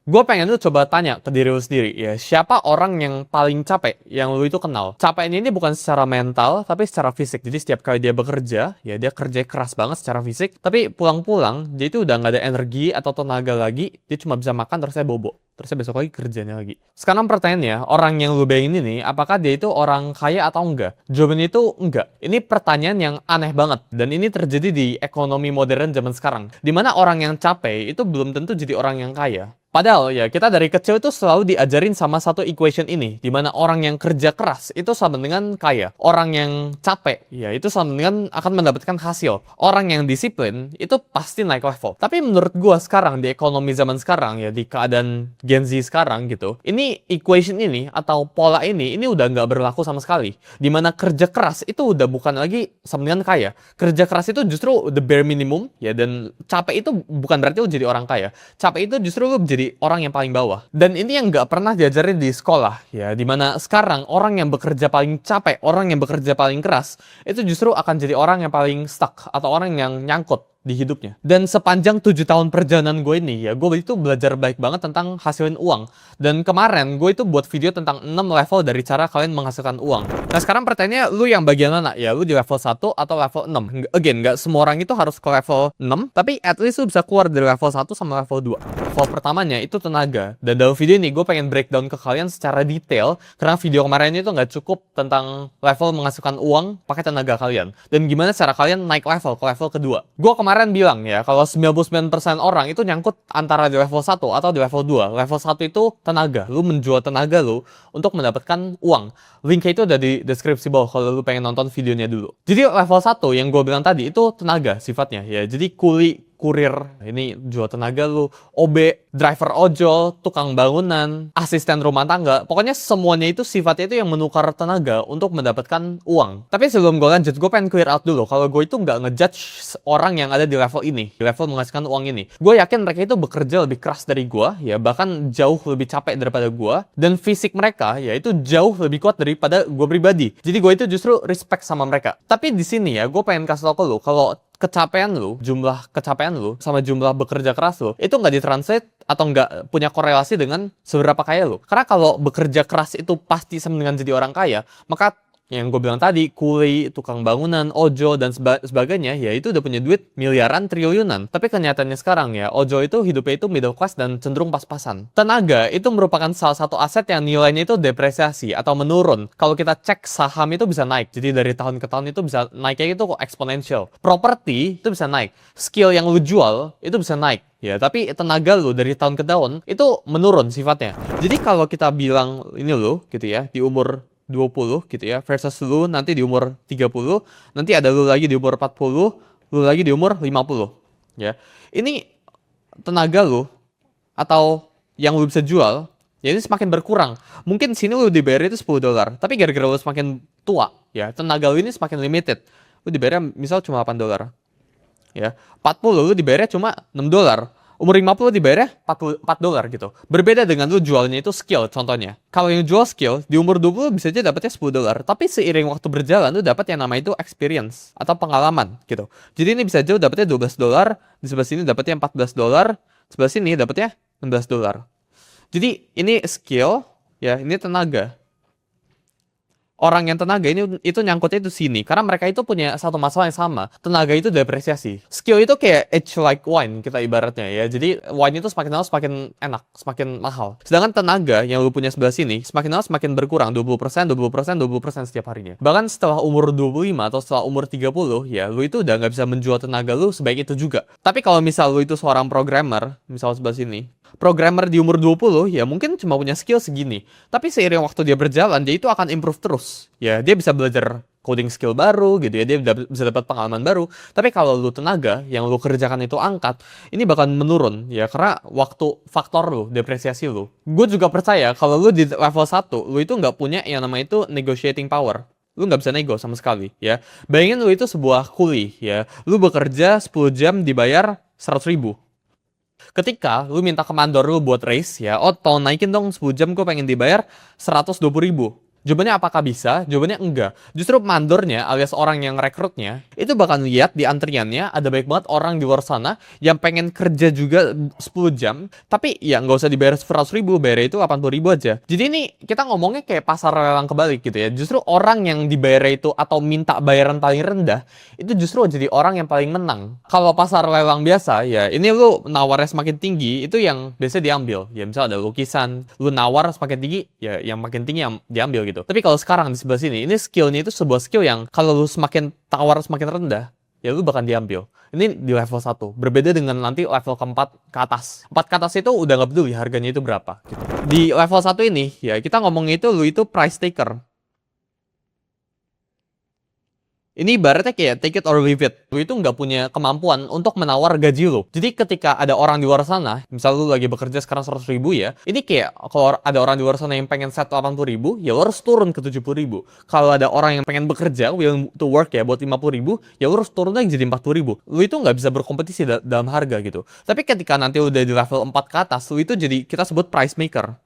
Gue pengen lu coba tanya ke diri lu sendiri ya, siapa orang yang paling capek yang lu itu kenal? Capeknya ini bukan secara mental, tapi secara fisik. Jadi setiap kali dia bekerja, ya dia kerja keras banget secara fisik, tapi pulang-pulang dia itu udah nggak ada energi atau tenaga lagi, dia cuma bisa makan terus dia bobo. Terusnya besok lagi kerjanya lagi. Sekarang pertanyaannya, orang yang lu bayangin ini, apakah dia itu orang kaya atau enggak? Jawabannya itu enggak. Ini pertanyaan yang aneh banget. Dan ini terjadi di ekonomi modern zaman sekarang. Dimana orang yang capek itu belum tentu jadi orang yang kaya. Padahal ya kita dari kecil itu selalu diajarin sama satu equation ini, di mana orang yang kerja keras itu sama dengan kaya. Orang yang capek ya itu sama dengan akan mendapatkan hasil. Orang yang disiplin itu pasti naik level. Tapi menurut gua sekarang di ekonomi zaman sekarang ya, di keadaan Gen Z sekarang gitu, ini equation ini atau pola ini udah nggak berlaku sama sekali. Di mana kerja keras itu udah bukan lagi sama dengan kaya. Kerja keras itu justru the bare minimum ya, dan capek itu bukan berarti lu jadi orang kaya. Capek itu justru lu jadi orang yang paling bawah. Dan ini yang nggak pernah diajarin di sekolah ya, dimana sekarang orang yang bekerja paling capek, orang yang bekerja paling keras itu justru akan jadi orang yang paling stuck atau orang yang nyangkut di hidupnya. Dan sepanjang 7 tahun perjalanan gue ini ya, gue itu belajar baik banget tentang hasilin uang. Dan kemarin gue itu buat video tentang 6 level dari cara kalian menghasilkan uang. Nah sekarang pertanyaannya, lu yang bagian mana? Ya lu di level 1 atau level 6? Again, nggak semua orang itu harus ke level 6, tapi at least lu bisa keluar dari level 1 sama level 2. Level pertamanya itu tenaga. Dan dalam video ini gue pengen breakdown ke kalian secara detail, karena video kemarin itu nggak cukup tentang level menghasilkan uang pakai tenaga kalian. Dan gimana cara kalian naik level ke level kedua. Gue kemarin bilang ya, kalau 99% orang itu nyangkut antara di level 1 atau di level 2. Level 1 itu tenaga. Lu menjual tenaga lu untuk mendapatkan uang. Linknya itu ada di deskripsi bawah kalau lu pengen nonton videonya dulu. Jadi level 1 yang gue bilang tadi itu tenaga sifatnya ya. Jadi kurir, ini jual tenaga lu, OB, driver ojol, tukang bangunan, asisten rumah tangga, pokoknya semuanya itu sifatnya itu yang menukar tenaga untuk mendapatkan uang. Tapi sebelum gue lanjut, gue pengen clear out dulu kalau gue itu nggak ngejudge orang yang ada di level ini, di level menghasilkan uang ini. Gue yakin mereka itu bekerja lebih keras dari gue, ya bahkan jauh lebih capek daripada gue, dan fisik mereka ya itu jauh lebih kuat daripada gue pribadi. Jadi gue itu justru respect sama mereka. Tapi di sini ya, gue pengen kasih tau ke lu kalau kecapean lu, jumlah kecapean lu sama jumlah bekerja keras lu itu nggak ditranslate atau nggak punya korelasi dengan seberapa kaya lu. Karena kalau bekerja keras itu pasti sama dengan jadi orang kaya, maka yang gue bilang tadi, kuli, tukang bangunan, ojol, dan sebagainya, ya itu udah punya duit miliaran, triliunan. Tapi kenyataannya sekarang ya, ojol itu hidupnya itu middle class dan cenderung pas-pasan. Tenaga itu merupakan salah satu aset yang nilainya itu depresiasi atau menurun. Kalau kita cek saham itu bisa naik, jadi dari tahun ke tahun itu bisa naiknya itu eksponensial. Properti itu bisa naik, skill yang lu jual itu bisa naik. Ya, tapi tenaga lu dari tahun ke tahun itu menurun sifatnya. Jadi kalau kita bilang ini lo gitu ya, di umur 20 gitu ya, versus lu nanti di umur 30, nanti ada lu lagi di umur 40, lu lagi di umur 50 ya. Ini tenaga lu atau yang lu bisa jual ya ini semakin berkurang. Mungkin sini lu dibayar itu $10, tapi gara-gara lu semakin tua ya, tenaga lu ini semakin limited. Lu dibayar misal cuma $8 ya, 40 lu dibayarnya cuma $6. Umur 50 dibayarnya $4 gitu. Berbeda dengan lu jualnya itu skill contohnya. Kalau yang jual skill di umur 20 bisa aja dapatnya $10. Tapi seiring waktu berjalan lu dapat yang namanya itu experience atau pengalaman gitu. Jadi ini bisa aja lu dapatnya $12, di sebelah sini dapatnya $14, sebelah sini dapatnya $16. Jadi ini skill ya, ini tenaga. Orang yang tenaga ini itu nyangkutnya itu sini karena mereka itu punya satu masalah yang sama. Tenaga itu depresiasi. Skill itu kayak age like wine kita ibaratnya ya. Jadi wine itu semakin lama semakin enak, semakin mahal. Sedangkan tenaga yang lu punya sebelah sini semakin lama semakin berkurang, 20%, 20%, 20% setiap harinya. Bahkan setelah umur 25 atau setelah umur 30 ya, lu itu udah nggak bisa menjual tenaga lu sebaik itu juga. Tapi kalau misal lu itu seorang programmer, misal sebelah sini, programmer di umur 20 ya mungkin cuma punya skill segini. Tapi seiring waktu dia berjalan, dia itu akan improve terus. Ya, dia bisa belajar coding skill baru gitu ya, dia bisa dapat pengalaman baru. Tapi kalau lu tenaga yang lu kerjakan itu angkat, ini bakal menurun ya karena waktu faktor lu, depresiasi lu. Gue juga percaya kalau lu di level 1, lu itu nggak punya yang namanya itu negotiating power. Lu nggak bisa nego sama sekali ya. Bayangin lu itu sebuah kuli ya. Lu bekerja 10 jam dibayar 100.000. Ketika lu minta ke mandor lu buat raise ya, oh tolong naikin dong 10 jam gue pengen dibayar 120.000. Jawabannya apakah bisa? Jawabannya enggak. Justru mandornya alias orang yang rekrutnya itu bakal lihat di antriannya ada banyak banget orang di luar sana yang pengen kerja juga 10 jam, tapi ya nggak usah dibayar 100.000, bayar itu 80.000 aja. Jadi ini kita ngomongnya kayak pasar lelang kebalik gitu ya. Justru orang yang dibayar itu atau minta bayaran paling rendah itu justru jadi orang yang paling menang. Kalau pasar lelang biasa ya ini lu nawarnya semakin tinggi itu yang biasa diambil. Ya misal ada lukisan, lu nawar semakin tinggi ya yang makin tinggi yang diambil gitu. Tapi kalau sekarang di sebelah sini ini skillnya itu sebuah skill yang kalau lu semakin tawar semakin rendah ya lu bakal diambil. Ini di level 1. Berbeda dengan nanti level keempat ke atas. 4 ke atas itu udah nggak peduli harganya itu berapa. Gitu. Di level 1 ini ya kita ngomongnya itu lu itu price taker. Ini ibaratnya kayak take it or leave it. Lu itu nggak punya kemampuan untuk menawar gaji lu. Jadi ketika ada orang di luar sana, misal lu lagi bekerja sekarang 100.000 ya, ini kayak kalau ada orang di luar sana yang pengen set 80.000, ya lu harus turun ke 70.000. Kalau ada orang yang pengen bekerja, willing to work ya buat 50.000, ya lu harus turun lagi jadi 40.000. Lu itu nggak bisa berkompetisi dalam harga gitu. Tapi ketika nanti udah di level 4 ke atas, lu itu jadi kita sebut price maker.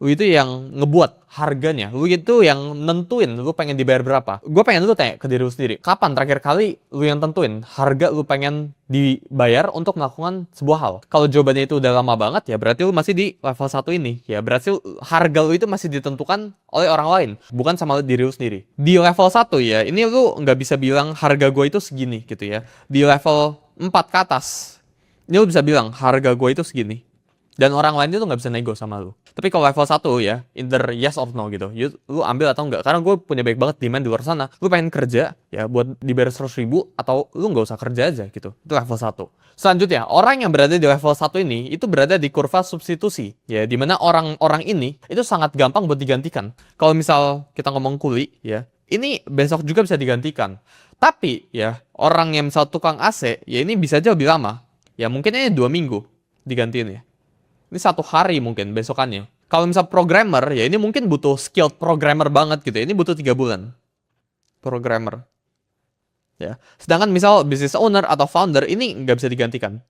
Lu itu yang ngebuat harganya, lu itu yang nentuin lu pengen dibayar berapa. Gue pengen lu tanya ke diri lu sendiri, kapan terakhir kali lu yang tentuin harga lu pengen dibayar untuk melakukan sebuah hal? Kalau jawabannya itu udah lama banget ya berarti lu masih di level 1 ini. Ya berarti harga lu itu masih ditentukan oleh orang lain, bukan sama diri lu sendiri. Di level 1 ya, ini lu nggak bisa bilang harga gue itu segini gitu ya. Di level 4 ke atas, ini lu bisa bilang harga gue itu segini. Dan orang lain itu nggak bisa nego sama lu. Tapi kalau level 1 ya, either yes or no gitu. Lu ambil atau enggak. Karena gue punya banyak banget demand di luar sana. Lu pengen kerja, ya buat dibayar 100.000, atau lu nggak usah kerja aja gitu. Itu level 1. Selanjutnya, orang yang berada di level 1 ini, itu berada di kurva substitusi. Ya, dimana orang-orang ini, itu sangat gampang buat digantikan. Kalau misal kita ngomong kuli, ya, ini besok juga bisa digantikan. Tapi, ya, orang yang misal tukang AC, ya ini bisa aja lebih lama. Ya, mungkin ini 2 minggu digantiin ya. Ini 1 hari mungkin besokannya. Kalau misal programmer, ya ini mungkin butuh skilled programmer banget gitu ya. Ini butuh 3 bulan. Programmer. Ya. Sedangkan misal business owner atau founder, ini nggak bisa digantikan.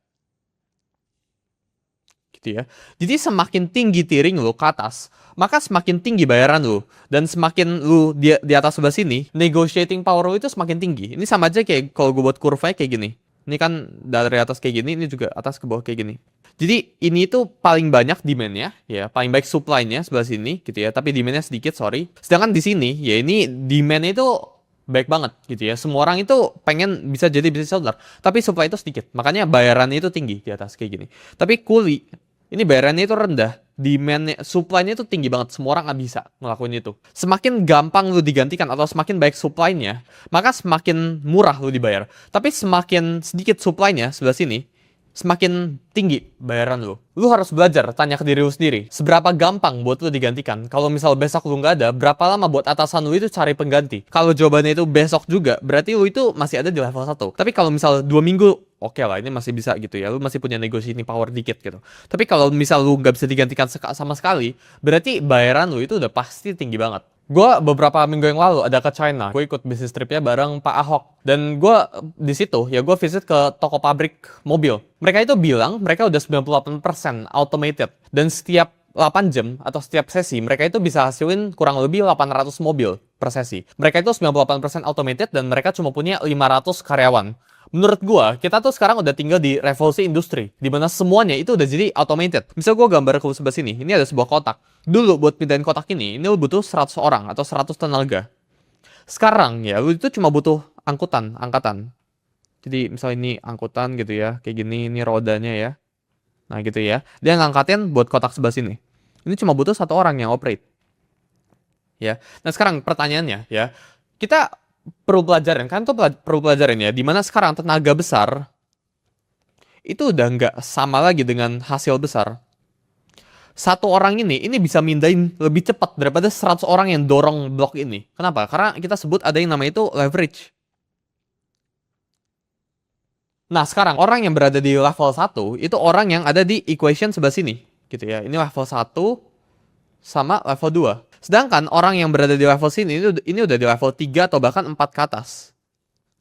Gitu ya. Jadi semakin tinggi tiering lu ke atas, maka semakin tinggi bayaran lu. Dan semakin lu di atas sebelah sini, negotiating power lu itu semakin tinggi. Ini sama aja kayak kalau gue buat kurvanya kayak gini. Ini kan dari atas kayak gini, ini juga atas ke bawah kayak gini. Jadi ini tuh paling banyak demand-nya, ya paling baik supply-nya sebelah sini gitu ya. Tapi demand-nya sedikit, sorry. Sedangkan di sini, ya ini demand-nya itu baik banget gitu ya. Semua orang itu pengen bisa jadi business owner, tapi supply itu sedikit. Makanya bayarannya itu tinggi di atas kayak gini. Tapi kuli, ini bayarannya itu rendah. Demand-nya, supply-nya itu tinggi banget. Semua orang nggak bisa ngelakuin itu. Semakin gampang lu digantikan atau semakin baik supply-nya, maka semakin murah lu dibayar. Tapi semakin sedikit supply-nya sebelah sini, semakin tinggi bayaran lu. Lu harus belajar, tanya ke diri lu sendiri. Seberapa gampang buat lu digantikan? Kalau misal besok lu nggak ada, berapa lama buat atasan lu itu cari pengganti? Kalau jawabannya itu besok juga, berarti lu itu masih ada di level 1. Tapi kalau misal 2 minggu, oke lah, ini masih bisa gitu ya. Lu masih punya negotiating power dikit gitu. Tapi kalau misal lu nggak bisa digantikan sama sekali, berarti bayaran lu itu udah pasti tinggi banget. Gue beberapa minggu yang lalu ada ke China. Gue ikut bisnis tripnya bareng Pak Ahok. Dan gue di situ ya gue visit ke toko pabrik mobil. Mereka itu bilang mereka udah 98% automated. Dan setiap 8 jam atau setiap sesi mereka itu bisa hasilin kurang lebih 800 mobil per sesi. Mereka itu 98% automated dan mereka cuma punya 500 karyawan. Menurut gua, kita tuh sekarang udah tinggal di revolusi industri, di mana semuanya itu udah jadi automated. Misal gua gambar ke sebelah sini, ini ada sebuah kotak. Dulu buat pindahin kotak ini lu butuh 100 orang atau 100 tenaga. Sekarang ya, lu itu cuma butuh angkatan. Jadi misal ini angkutan gitu ya, kayak gini, ini rodanya ya. Nah gitu ya, dia ngangkatin buat kotak sebelah sini. Ini cuma butuh 1 orang yang operate. Ya, nah sekarang pertanyaannya ya, kita perlu pelajaran kan tuh perlu pelajaran ya dimana sekarang tenaga besar itu udah nggak sama lagi dengan hasil besar. 1 orang ini bisa mindahin lebih cepat daripada 100 orang yang dorong blok ini. Kenapa? Karena kita sebut ada yang namanya itu leverage. Nah sekarang orang yang berada di level 1 itu orang yang ada di equation sebelah sini gitu ya. Ini level 1 sama level 2. Sedangkan orang yang berada di level sini ini udah di level 3 atau bahkan 4 ke atas.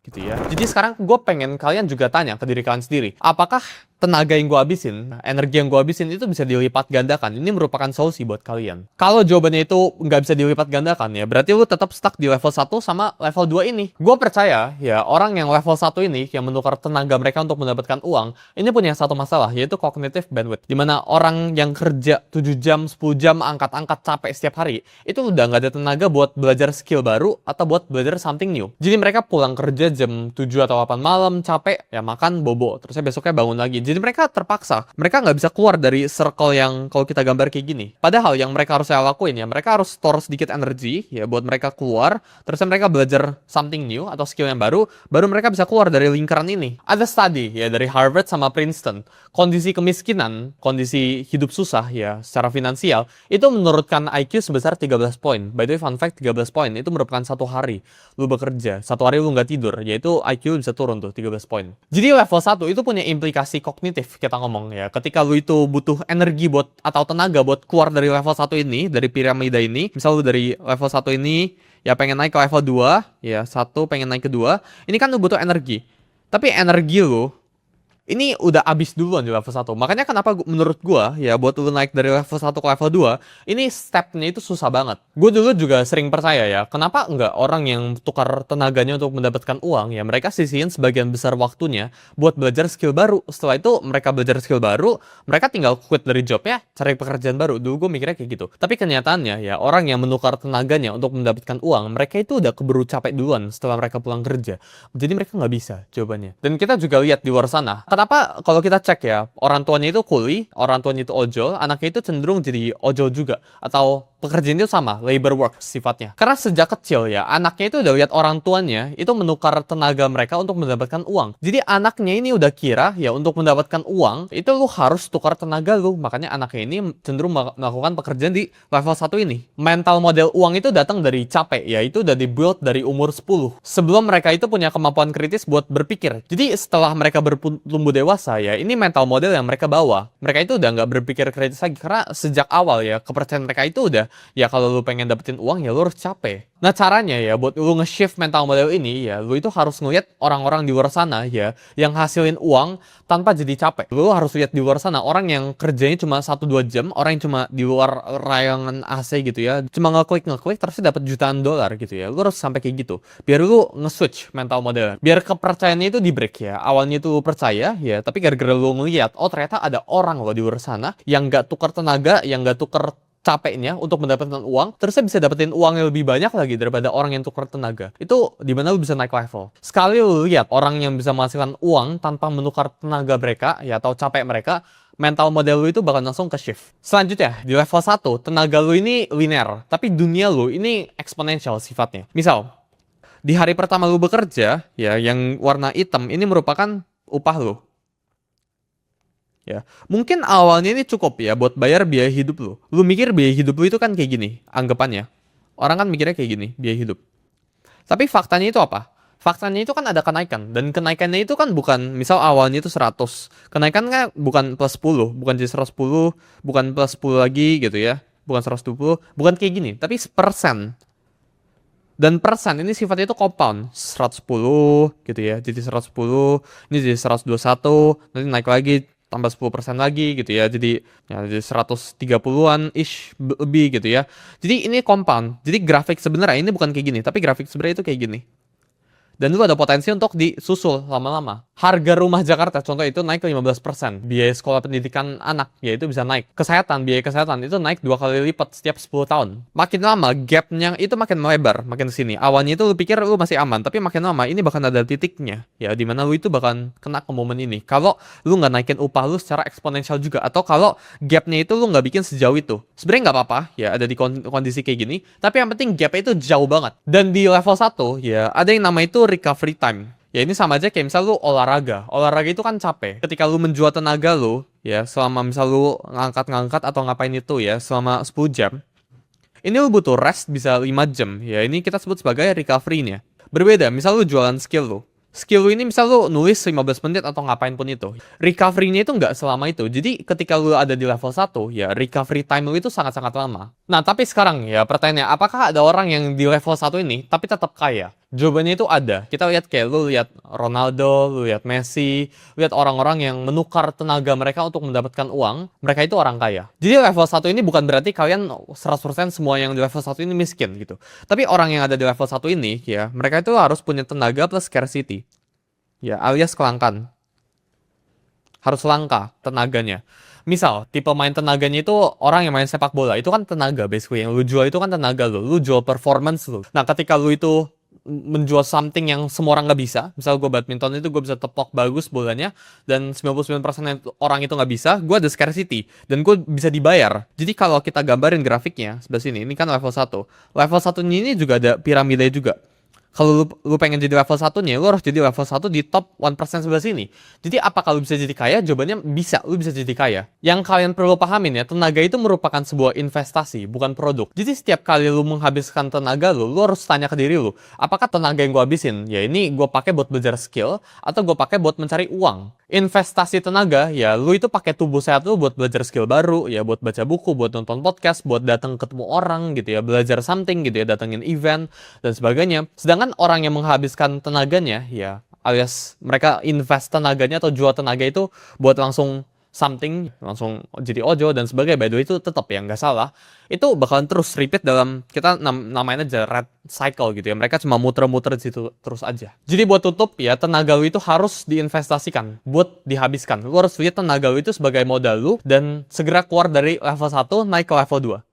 Gitu ya. Jadi sekarang gue pengen kalian juga tanya ke diri kalian sendiri. Apakah tenaga yang gue habisin, energi yang gue habisin itu bisa dilipat gandakan. Ini merupakan solusi buat kalian. Kalau jawabannya itu nggak bisa dilipat gandakan ya, berarti lu tetap stuck di level 1 sama level 2 ini. Gue percaya ya orang yang level 1 ini yang menukar tenaga mereka untuk mendapatkan uang, ini punya satu masalah yaitu cognitive bandwidth. Dimana orang yang kerja 7 jam, 10 jam, angkat-angkat capek setiap hari, itu udah nggak ada tenaga buat belajar skill baru atau buat belajar something new. Jadi mereka pulang kerja jam 7 atau 8 malam, capek, ya makan, bobo. Terusnya besoknya bangun lagi. Jadi mereka terpaksa, mereka nggak bisa keluar dari circle yang kalau kita gambar kayak gini. Padahal yang mereka harus lakuin ya, mereka harus store sedikit energi ya buat mereka keluar, terusnya mereka belajar something new atau skill yang baru mereka bisa keluar dari lingkaran ini. Ada study ya dari Harvard sama Princeton, kondisi kemiskinan, kondisi hidup susah ya secara finansial, itu menurunkan IQ sebesar 13 poin. By the way, fun fact, 13 poin itu merupakan satu hari lu bekerja, satu hari lu nggak tidur, yaitu IQ bisa turun tuh 13 poin. Jadi level 1 itu punya implikasi kognitif kita ngomong ya. Ketika lu itu butuh energi buat atau tenaga buat keluar dari level 1 ini, dari piramida ini, misal lu dari level 1 ini ya pengen naik ke level 2, ya 1 pengen naik ke 2, ini kan lu butuh energi. Tapi energi lu ini udah abis duluan di level 1. Makanya kenapa menurut gua ya buat lu naik dari level 1 ke level 2, ini stepnya itu susah banget. Gue dulu juga sering percaya ya, kenapa nggak orang yang tukar tenaganya untuk mendapatkan uang ya mereka sisihin sebagian besar waktunya buat belajar skill baru. Setelah itu mereka belajar skill baru, mereka tinggal quit dari jobnya, cari pekerjaan baru. Dulu gue mikirnya kayak gitu. Tapi kenyataannya ya orang yang menukar tenaganya untuk mendapatkan uang, mereka itu udah keburu capek duluan setelah mereka pulang kerja. Jadi mereka nggak bisa jawabannya. Dan kita juga lihat di luar sana, kenapa kalau kita cek ya, orang tuanya itu kuli, orang tuanya itu ojol, anaknya itu cenderung jadi ojol juga. Atau pekerjaan itu sama, labor work sifatnya. Karena sejak kecil ya, anaknya itu udah lihat orang tuanya itu menukar tenaga mereka untuk mendapatkan uang. Jadi anaknya ini udah kira ya untuk mendapatkan uang, itu lu harus tukar tenaga lu. Makanya anaknya ini cenderung melakukan pekerjaan di level 1 ini. Mental model uang itu datang dari capek, ya itu udah dibuild dari umur 10. Sebelum mereka itu punya kemampuan kritis buat berpikir. Jadi setelah mereka bertumbuh dewasa ya, ini mental model yang mereka bawa. Mereka itu udah nggak berpikir kritis lagi karena sejak awal ya kepercayaan mereka itu udah ya kalau lu pengen dapetin uang ya lu harus capek. Nah caranya ya buat lu nge-shift mental model ini ya lu itu harus ngeliat orang-orang di luar sana ya yang hasilin uang tanpa jadi capek. Lu harus lihat di luar sana orang yang kerjanya cuma 1-2 jam, orang yang cuma di luar rayangan AC gitu ya, cuma ngeklik terus dapat jutaan dolar gitu ya. Lu harus sampai kayak gitu. Biar lu nge-switch mental model. Biar kepercayaannya itu di break ya. Awalnya itu lu percaya ya, tapi gara-gara lu ngeliat oh ternyata ada orang loh di luar sana yang nggak tukar tenaga, yang nggak tukar capeknya untuk mendapatkan uang, terusnya bisa dapetin uang yang lebih banyak lagi daripada orang yang tukar tenaga. Itu dimana lu bisa naik level. Sekali lu lihat orang yang bisa menghasilkan uang tanpa menukar tenaga mereka, ya atau capek mereka, mental model lu itu bakal langsung ke shift. Selanjutnya, di level 1, tenaga lu ini linear, tapi dunia lu ini eksponensial sifatnya. Misal, di hari pertama lu bekerja, ya yang warna hitam ini merupakan upah lu. Ya, mungkin awalnya ini cukup ya buat bayar biaya hidup lu. Lu mikir biaya hidup lu itu kan kayak gini, anggapannya. Orang kan mikirnya kayak gini, biaya hidup. Tapi faktanya itu apa? Faktanya itu kan ada kenaikan. Dan kenaikannya itu kan bukan, misal awalnya itu 100. Kenaikannya bukan plus 10, bukan jadi 110, bukan plus 10 lagi gitu ya. Bukan 120, bukan kayak gini, tapi persen. Dan persen ini sifatnya itu compound, 110 gitu ya. Jadi 110, ini jadi 121, nanti naik lagi tambah 10% lagi gitu ya. Jadi ya jadi 130-an ish lebih gitu ya. Jadi ini compound. Jadi grafik sebenarnya ini bukan kayak gini, tapi grafik sebenarnya itu kayak gini. Dan lu ada potensi untuk disusul lama-lama. Harga rumah Jakarta contoh itu naik ke 15%. Biaya sekolah pendidikan anak ya itu bisa naik. Kesehatan, biaya kesehatan itu naik 2 kali lipat setiap 10 tahun. Makin lama gapnya itu makin melebar, makin sini. Awalnya itu lu pikir lu masih aman, tapi makin lama ini bahkan ada titiknya. Ya dimana lu itu bahkan kena ke momen ini. Kalau lu nggak naikin upah lu secara eksponensial juga. Atau kalau gapnya itu lu nggak bikin sejauh itu. Sebenarnya nggak apa-apa ya ada di kondisi kayak gini. Tapi yang penting gapnya itu jauh banget. Dan di level 1 ya ada yang nama itu recovery time. Ya ini sama aja kayak misal lu olahraga. Olahraga itu kan capek. Ketika lu menjual tenaga lu, ya selama misal lu ngangkat-ngangkat atau ngapain itu ya selama 10 jam. Ini lu butuh rest bisa 5 jam. Ya ini kita sebut sebagai recovery-nya. Berbeda, misal lu jualan skill lu. Skill lu ini misal lu nulis 15 menit atau ngapain pun itu. Recovery-nya itu nggak selama itu. Jadi ketika lu ada di level 1, ya recovery time lu itu sangat-sangat lama. Nah, tapi sekarang ya pertanyaannya, apakah ada orang yang di level 1 ini tapi tetap kaya? Jawabannya itu ada. Kita lihat kayak lu lihat Ronaldo, lu lihat Messi, lihat orang-orang yang menukar tenaga mereka untuk mendapatkan uang, mereka itu orang kaya. Jadi level 1 ini bukan berarti kalian 100% semua yang di level 1 ini miskin gitu. Tapi orang yang ada di level 1 ini ya, mereka itu harus punya tenaga plus scarcity. Ya, alias kelangkaan. Harus langka tenaganya. Misal, tipe main tenaganya itu orang yang main sepak bola. Itu kan tenaga, basically. Yang lu jual itu kan tenaga lu. Lu jual performance lu. Nah, ketika lu itu menjual something yang semua orang nggak bisa. Misal gue badminton itu gue bisa tepok bagus bolanya. Dan 99% orang itu nggak bisa. Gue ada scarcity. Dan gue bisa dibayar. Jadi kalau kita gambarin grafiknya, sebelah sini. Ini kan level 1. Level 1 ini juga ada piramida juga. Kalau lu pengen jadi level 1-nya, lu harus jadi level 1 di top 1% sebelah sini. Jadi apakah lu bisa jadi kaya? Jawabannya bisa, lu bisa jadi kaya. Yang kalian perlu pahamin ya, tenaga itu merupakan sebuah investasi, bukan produk. Jadi setiap kali lu menghabiskan tenaga lu harus tanya ke diri lu, apakah tenaga yang gua habisin, ya ini gua pakai buat belajar skill, atau gua pakai buat mencari uang. Investasi tenaga, ya lu itu pakai tubuh sehat lu buat belajar skill baru, ya buat baca buku, buat nonton podcast, buat datang ketemu orang gitu ya, belajar something gitu ya, datengin event, dan sebagainya. Sedangkan orang yang menghabiskan tenaganya, ya alias mereka invest tenaganya atau jual tenaga itu buat langsung something, langsung jadi ojo dan sebagainya, by the way itu tetap ya nggak salah, itu bakalan terus repeat dalam, kita namain aja red cycle gitu ya, mereka cuma muter-muter di situ terus aja. Jadi buat tutup ya, tenaga lu itu harus diinvestasikan, buat dihabiskan. Lu harus lihat tenaga lu itu sebagai modal lu dan segera keluar dari level 1 naik ke level 2.